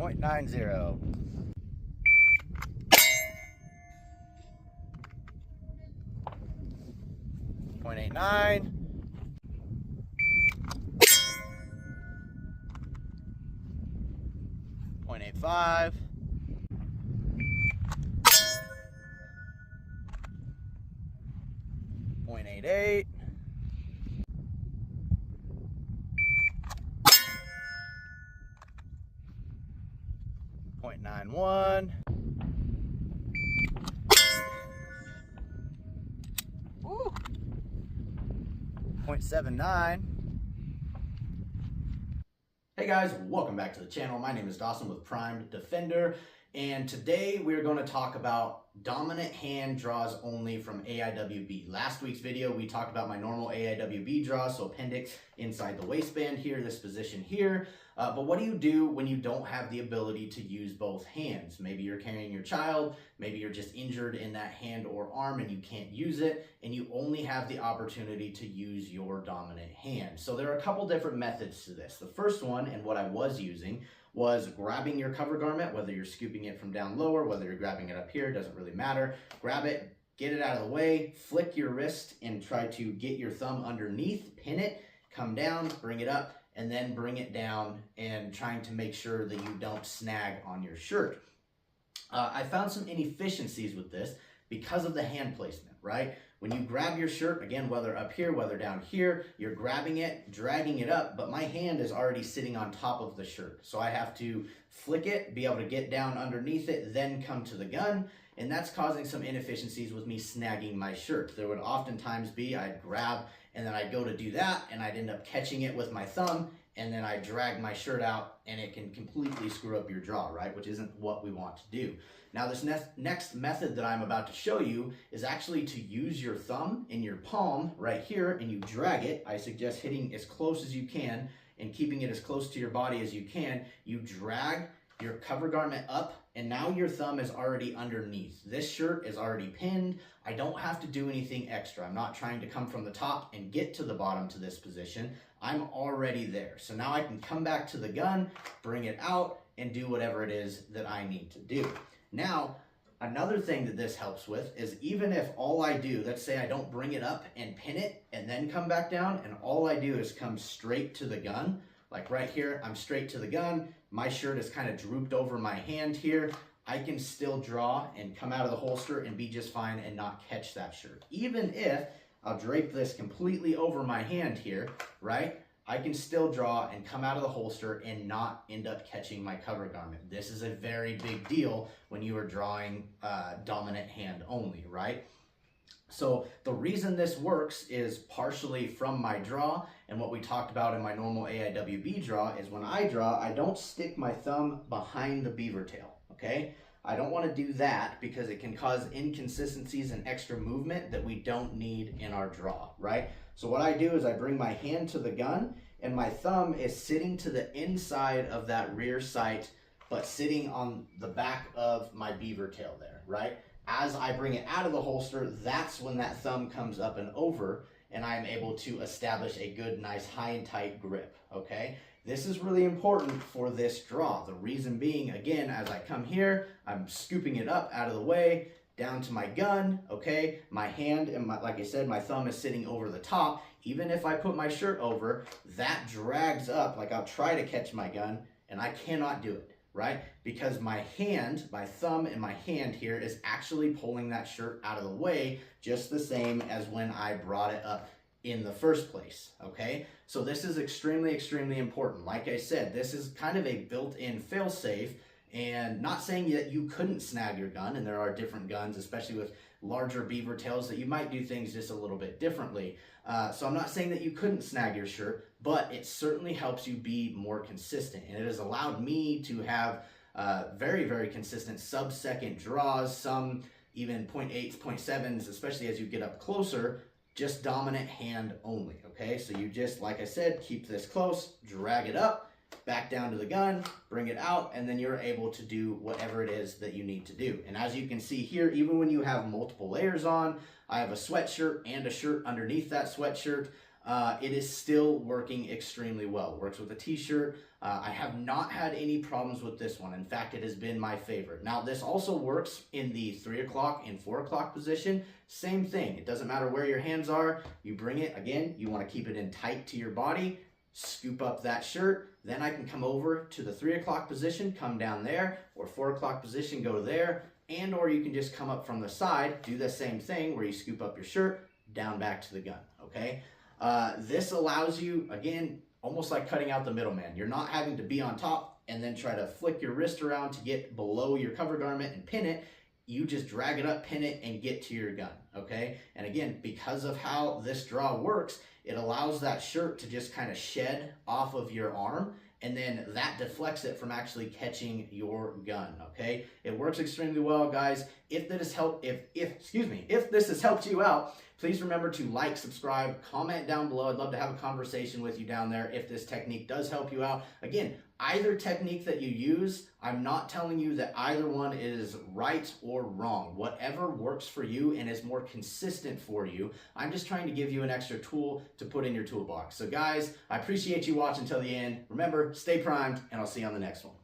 0.90. 0.89. 0.85. 0.88. 0.91. 0.79. Hey guys, welcome back to the channel. My name is Dawson with Prime Defender, and today we're going to talk about dominant hand draws only from AIWB. Last week's video we talked about my normal AIWB draw, so appendix inside the waistband here, this position here. But what do you do when you don't have the ability to use both hands? Maybe you're carrying your child, maybe you're just injured in that hand or arm and you can't use it, and you only have the opportunity to use your dominant hand. So there are a couple different methods to this. The first one, and what I was using, was grabbing your cover garment, whether you're scooping it from down lower, whether you're grabbing it up here, doesn't really matter. Grab it, get it out of the way, flick your wrist and try to get your thumb underneath, pin it, come down, bring it up, and then bring it down, and trying to make sure that you don't snag on your shirt. I found some inefficiencies with this because of the hand placement, right? When you grab your shirt, again, whether up here, whether down here, you're grabbing it, dragging it up, but my hand is already sitting on top of the shirt. So I have to flick it, be able to get down underneath it, then come to the gun. And that's causing some inefficiencies with me snagging my shirt. There would oftentimes be, I'd grab and then I'd go to do that and I'd end up catching it with my thumb, and then I drag my shirt out and it can completely screw up your draw, right? Which isn't what we want to do. Now this next method that I'm about to show you is actually to use your thumb in your palm right here and you drag it. I suggest hitting as close as you can and keeping it as close to your body as you can. You drag your cover garment up and now your thumb is already underneath. This shirt is already pinned. I don't have to do anything extra. I'm not trying to come from the top and get to the bottom to this position. I'm already there. So now I can come back to the gun, bring it out, and do whatever it is that I need to do. Now, another thing that this helps with is even if all I do, let's say I don't bring it up and pin it and then come back down, and all I do is come straight to the gun, like right here, I'm straight to the gun, my shirt is kind of drooped over my hand here, I can still draw and come out of the holster and be just fine and not catch that shirt. Even if I'll drape this completely over my hand here, right? I can still draw and come out of the holster and not end up catching my cover garment. This is a very big deal when you are drawing dominant hand only, right? So the reason this works is partially from my draw, and what we talked about in my normal AIWB draw is when I draw, I don't stick my thumb behind the beaver tail, okay? I don't want to do that because it can cause inconsistencies and extra movement that we don't need in our draw, right? So what I do is I bring my hand to the gun and my thumb is sitting to the inside of that rear sight, but sitting on the back of my beaver tail there, right? As I bring it out of the holster, that's when that thumb comes up and over and I'm able to establish a good, nice, high and tight grip, okay? This is really important for this draw. The reason being, again, as I come here, I'm scooping it up out of the way, down to my gun, okay? My hand and like I said, my thumb is sitting over the top. Even if I put my shirt over, that drags up, like I'll try to catch my gun and I cannot do it, right? Because my hand, my thumb and my hand here is actually pulling that shirt out of the way, just the same as when I brought it up in the first place, okay? So this is extremely, extremely important. Like I said, this is kind of a built-in fail-safe, and not saying that you couldn't snag your gun, and there are different guns, especially with larger beaver tails, that you might do things just a little bit differently. So I'm not saying that you couldn't snag your shirt, but it certainly helps you be more consistent, and it has allowed me to have very, very consistent sub-second draws, some even 0.8s, 0.7s, especially as you get up closer, just dominant hand only, okay? So you just, like I said, keep this close, drag it up, back down to the gun, bring it out, and then you're able to do whatever it is that you need to do. And as you can see here, even when you have multiple layers on, I have a sweatshirt and a shirt underneath that sweatshirt. it is still working extremely well. Works with a t-shirt. I have not had any problems with this one. In fact, it has been my favorite. Now, this also works in the 3 o'clock and 4 o'clock position. Same thing. It doesn't matter where your hands are. You bring it, again, you want to keep it in tight to your body. Scoop up that shirt. Then I can come over to the 3 o'clock position, come down there, or 4 o'clock position, go there. And or you can just come up from the side, do the same thing where you scoop up your shirt, down back to the gun, okay? This allows you, again, almost like cutting out the middleman. You're not having to be on top and then try to flick your wrist around to get below your cover garment and pin it. You just drag it up, pin it, and get to your gun, okay? And again, because of how this draw works, it allows that shirt to just kind of shed off of your arm, and then that deflects it from actually catching your gun, okay? It works extremely well, guys. If this has helped you out, please remember to like, subscribe, comment down below. I'd love to have a conversation with you down there if this technique does help you out. Again, either technique that you use, I'm not telling you that either one is right or wrong. Whatever works for you and is more consistent for you, I'm just trying to give you an extra tool to put in your toolbox. So guys, I appreciate you watching till the end. Remember, stay primed, and I'll see you on the next one.